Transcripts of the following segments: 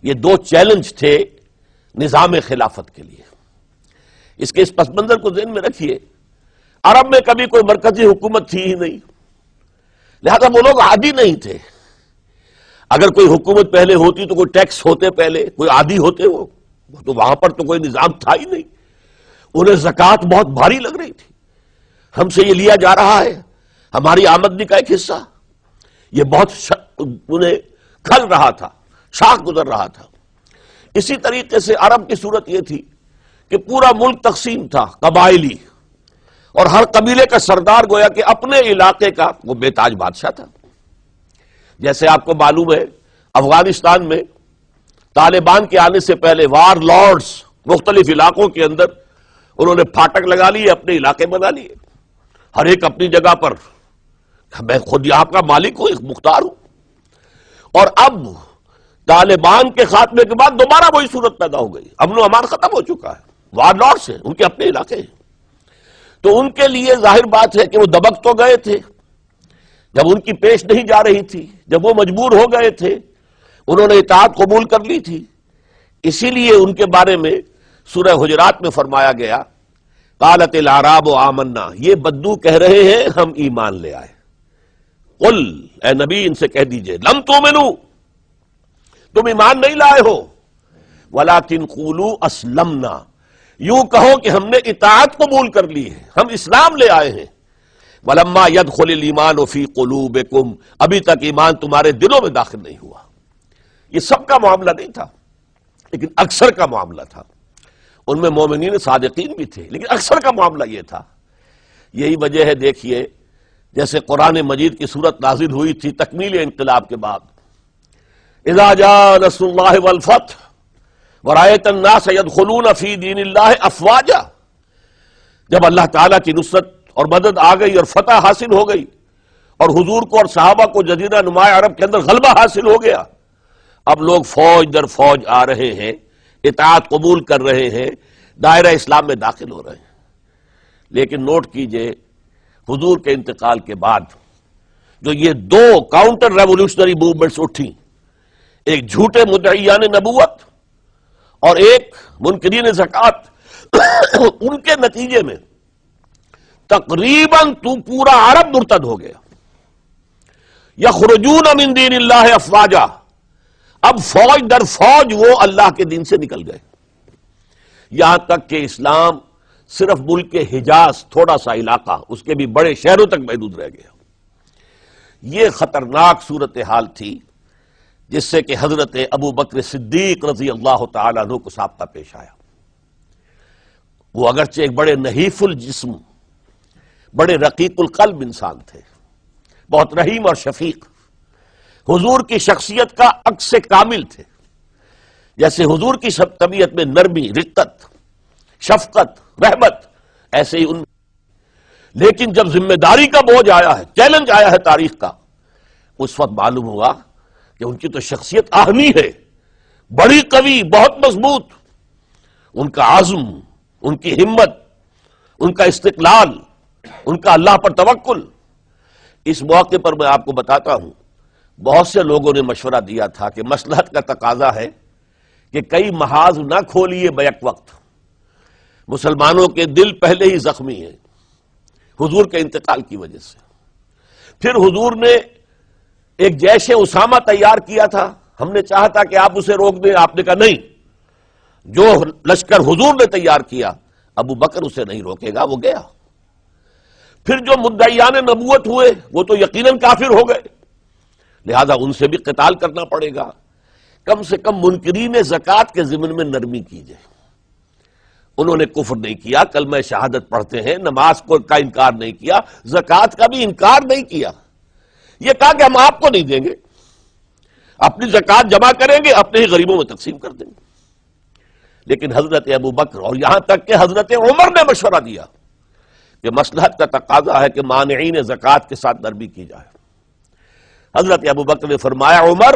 یہ دو چیلنج تھے نظام خلافت کے لیے. اس کے اس پس منظر کو ذہن میں رکھیے. عرب میں کبھی کوئی مرکزی حکومت تھی ہی نہیں، لہذا وہ لوگ عادی نہیں تھے. اگر کوئی حکومت پہلے ہوتی تو کوئی ٹیکس ہوتے، پہلے کوئی عادی ہوتے، وہ تو وہاں پر تو کوئی نظام تھا ہی نہیں. انہیں زکوٰۃ بہت بھاری لگ رہی تھی. ہم سے یہ لیا جا رہا ہے، ہماری آمدنی کا ایک حصہ، یہ بہت انہیں کھل رہا تھا، شاخ گزر رہا تھا. اسی طریقے سے عرب کی صورت یہ تھی کہ پورا ملک تقسیم تھا، قبائلی، اور ہر قبیلے کا سردار گویا کہ اپنے علاقے کا وہ بے تاج بادشاہ تھا. جیسے آپ کو معلوم ہے افغانستان میں طالبان کے آنے سے پہلے وار لارڈز مختلف علاقوں کے اندر انہوں نے پھاٹک لگا لیے، اپنے علاقے بنا لیے، ہر ایک اپنی جگہ پر. میں خود یہاں کا مالک ہوں، مختار ہوں. اور اب طالبان کے خاتمے کے بعد دوبارہ وہی صورت پیدا ہو گئی. امن و امان ختم ہو چکا ہے، وار لارڈز ہیں، ان کے اپنے علاقے ہیں. تو ان کے لیے ظاہر بات ہے کہ وہ دبک تو گئے تھے جب ان کی پیش نہیں جا رہی تھی، جب وہ مجبور ہو گئے تھے، انہوں نے اطاعت قبول کر لی تھی. اسی لیے ان کے بارے میں سورہ حجرات میں فرمایا گیا قالت الاعراب آمنا، یہ بدو کہہ رہے ہیں ہم ایمان لے آئے. قل، اے نبی ان سے کہہ دیجئے، لم تؤمنوا، تم ایمان نہیں لائے ہو، ولکن قولوا اسلمنا، یوں کہو کہ ہم نے اطاعت قبول کر لی ہے، ہم اسلام لے آئے ہیں. ولما يدخل الايمان في قلوبكم، ابھی تک ایمان تمہارے دلوں میں داخل نہیں ہوا. یہ سب کا معاملہ نہیں تھا، لیکن اکثر کا معاملہ تھا. ان میں مومنین صادقین بھی تھے، لیکن اکثر کا معاملہ یہ تھا. یہی وجہ ہے، دیکھیے جیسے قرآن مجید کی صورت نازل ہوئی تھی تکمیل انقلاب کے بعد، اذا جاء نصر اللہ والفتح ورأیت الناس يدخلون فی دین اللہ افواجا، جب اللہ تعالیٰ کی نصرت اور مدد آ گئی اور فتح حاصل ہو گئی اور حضور کو اور صحابہ کو جزیرہ نماء عرب کے اندر غلبہ حاصل ہو گیا، اب لوگ فوج در فوج آ رہے ہیں، اطاعت قبول کر رہے ہیں، دائرہ اسلام میں داخل ہو رہے ہیں. لیکن نوٹ کیجئے حضور کے انتقال کے بعد جو یہ دو کاؤنٹر ریولوشنری موومنٹس اٹھی، ایک جھوٹے مدعیان نبوت اور ایک منکرین زکوٰۃ، ان کے نتیجے میں تقریباً تو پورا عرب مرتد ہو گیا. یخرجون من دین اللہ افواجا، اب فوج در فوج وہ اللہ کے دین سے نکل گئے، یہاں تک کہ اسلام صرف ملک حجاز، تھوڑا سا علاقہ، اس کے بھی بڑے شہروں تک محدود رہ گیا. یہ خطرناک صورتحال تھی جس سے کہ حضرت ابو بکر صدیق رضی اللہ تعالیٰ عنہ کو سابقہ پیش آیا. وہ اگرچہ ایک بڑے نحیف الجسم، بڑے رقیق القلب انسان تھے، بہت رحیم اور شفیق، حضور کی شخصیت کا عکس کامل تھے. جیسے حضور کی طبیعت میں نرمی، رقت، شفقت، رحمت، ایسے ہی ان. لیکن جب ذمہ داری کا بوجھ آیا ہے، چیلنج آیا ہے تاریخ کا، اس وقت معلوم ہوا کہ ان کی تو شخصیت آہنی ہے، بڑی قوی، بہت مضبوط. ان کا عزم، ان کی ہمت، ان کا استقلال، ان کا اللہ پر توکل. اس موقع پر میں آپ کو بتاتا ہوں، بہت سے لوگوں نے مشورہ دیا تھا کہ مصلحت کا تقاضا ہے کہ کئی محاذ نہ کھولیے بیک وقت. مسلمانوں کے دل پہلے ہی زخمی ہیں حضور کے انتقال کی وجہ سے. پھر حضور نے ایک جیش اسامہ تیار کیا تھا، ہم نے چاہا تھا کہ آپ اسے روک دیں، آپ نے کہا نہیں، جو لشکر حضور نے تیار کیا ابو بکر اسے نہیں روکے گا، وہ گیا. پھر جو مدعیان نبوت ہوئے وہ تو یقیناً کافر ہو گئے، لہذا ان سے بھی قتال کرنا پڑے گا. کم سے کم منکرین زکوٰۃ کے ضمن میں نرمی کیجئے. انہوں نے کفر نہیں کیا، کلمہ شہادت پڑھتے ہیں، نماز کا انکار نہیں کیا، زکوٰۃ کا بھی انکار نہیں کیا. یہ کہا کہ ہم آپ کو نہیں دیں گے، اپنی زکوٰۃ جمع کریں گے، اپنے ہی غریبوں میں تقسیم کر دیں گے. لیکن حضرت ابو بکر اور یہاں تک کہ حضرت عمر نے مشورہ دیا کہ مصلحت کا تقاضا ہے کہ مانعین زکوٰۃ کے ساتھ نرمی کی جائے. حضرت ابو بکر نے فرمایا عمر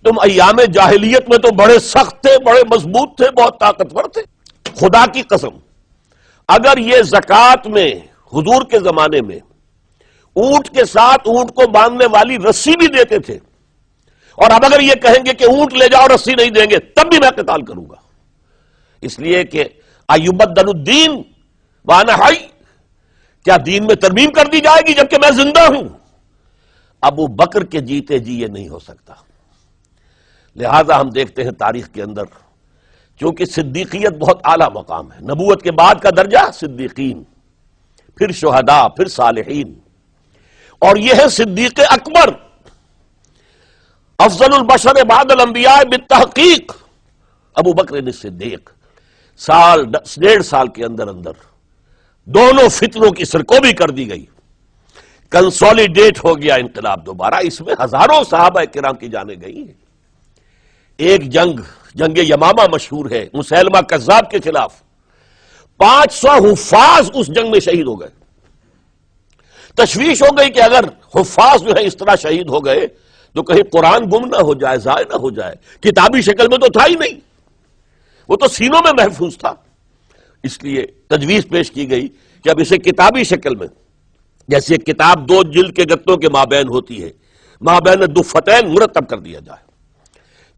تم ایام جاہلیت میں تو بڑے سخت تھے، بڑے مضبوط تھے، بہت طاقتور تھے، خدا کی قسم اگر یہ زکوٰۃ میں حضور کے زمانے میں اونٹ کے ساتھ اونٹ کو باندھنے والی رسی بھی دیتے تھے اور اب اگر یہ کہیں گے کہ اونٹ لے جاؤ رسی نہیں دیں گے تب بھی میں قتال کروں گا، اس لیے کہ ایبدل الدین وانا حی، کیا دین میں ترمیم کر دی جائے گی جبکہ میں زندہ ہوں؟ ابو بکر کے جیتے جی یہ نہیں ہو سکتا۔ لہذا ہم دیکھتے ہیں تاریخ کے اندر، چونکہ صدیقیت بہت اعلیٰ مقام ہے، نبوت کے بعد کا درجہ صدیقین، پھر شہداء، پھر صالحین، اور یہ ہے صدیق اکبر، افضل البشر بعد الانبیاء بالتحقیق ابو بکر صدیق۔ سال 1.5 سال کے اندر دونوں فتنوں کی سرکوبی کر دی گئی، کنسولیڈیٹ ہو گیا انقلاب دوبارہ، اس میں ہزاروں صحابہ کرام کی جانیں گئی ہیں۔ ایک جنگ یمامہ مشہور ہے، مسیلمہ کذاب کے خلاف 500 حفاظ اس جنگ میں شہید ہو گئے۔ تشویش ہو گئی کہ اگر حفاظ جو ہے اس طرح شہید ہو گئے تو کہیں قرآن گم نہ ہو جائے، ضائع نہ ہو جائے، کتابی شکل میں تو تھا ہی نہیں، وہ تو سینوں میں محفوظ تھا۔ اس لیے تجویز پیش کی گئی کہ اب اسے کتابی شکل میں، جیسے کتاب 2 جلد کے گتوں کے مابین ہوتی ہے، مابین دفتین مرتب کر دیا جائے۔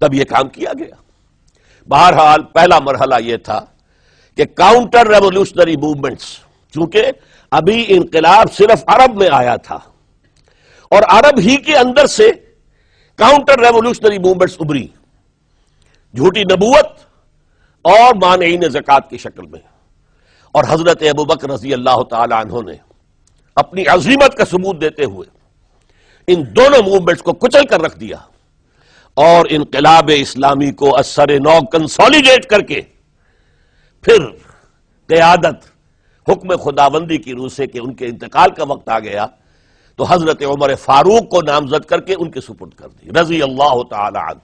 تب یہ کام کیا گیا۔ بہرحال پہلا مرحلہ یہ تھا کہ کاؤنٹر ریولوشنری موومنٹس، چونکہ ابھی انقلاب صرف عرب میں آیا تھا اور عرب ہی کے اندر سے کاؤنٹر ریولوشنری موومنٹس ابری، جھوٹی نبوت اور مانعین زکوٰۃ کی شکل میں، اور حضرت ابوبکر رضی اللہ تعالی عنہ نے اپنی عظیمت کا ثبوت دیتے ہوئے ان دونوں موومنٹس کو کچل کر رکھ دیا اور انقلاب اسلامی کو اثر نو کنسولیڈیٹ کر کے پھر قیادت حکم خداوندی کی روح سے کہ ان کے انتقال کا وقت آ گیا تو حضرت عمر فاروق کو نامزد کر کے ان کے سپرد کر دی رضی اللہ تعالی عنہ۔